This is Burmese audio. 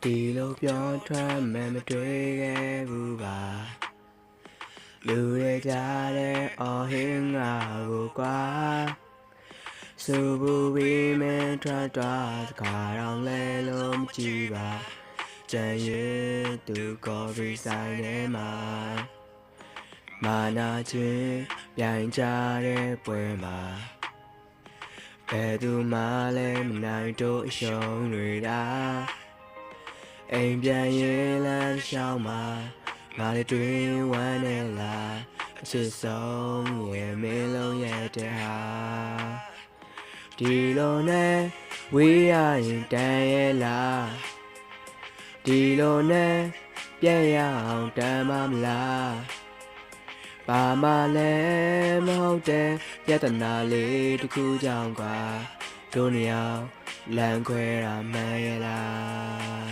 ဒီလိုပြောထွက်မယ်မတွေ့ခဲ့ဘူးပါလူတွေကြားတဲ့အော်ဟင်းငါကိုကွာစူဘူးပြီးမင်းထွက်သွားစကားတော့လဲလို့မကြည့်ပါကြံရည်သူကော်ဖီဆိုင်ထဲမှာမာနာချင်းပြိုင်ကြတဲ့ပွဲမှာဘယ်သူမှလည်းမနိုင်တော့အရှုံးတွေတာအိမ်ပြန်ရင်လမ်းလျှောက်မှာငါလည်းတွင်ဝမ်းနေလားအချစ်ဆုံးရဲ့မင်းလုံးရဲ့တဲ့ဟာဒီလိုနဲ့ဝေးရရင်တန်ရဲ့လားဒီလိုနဲ့ပြည့်ရအောင်တန်မမလားဘာမှလည်းမဟုတ်တဲ့ပြဿနာလေးတစ်ခုကြောင့်ကွာတို့နှစ်ယောက်လမ်းခွဲတာမှန်ရဲ့လား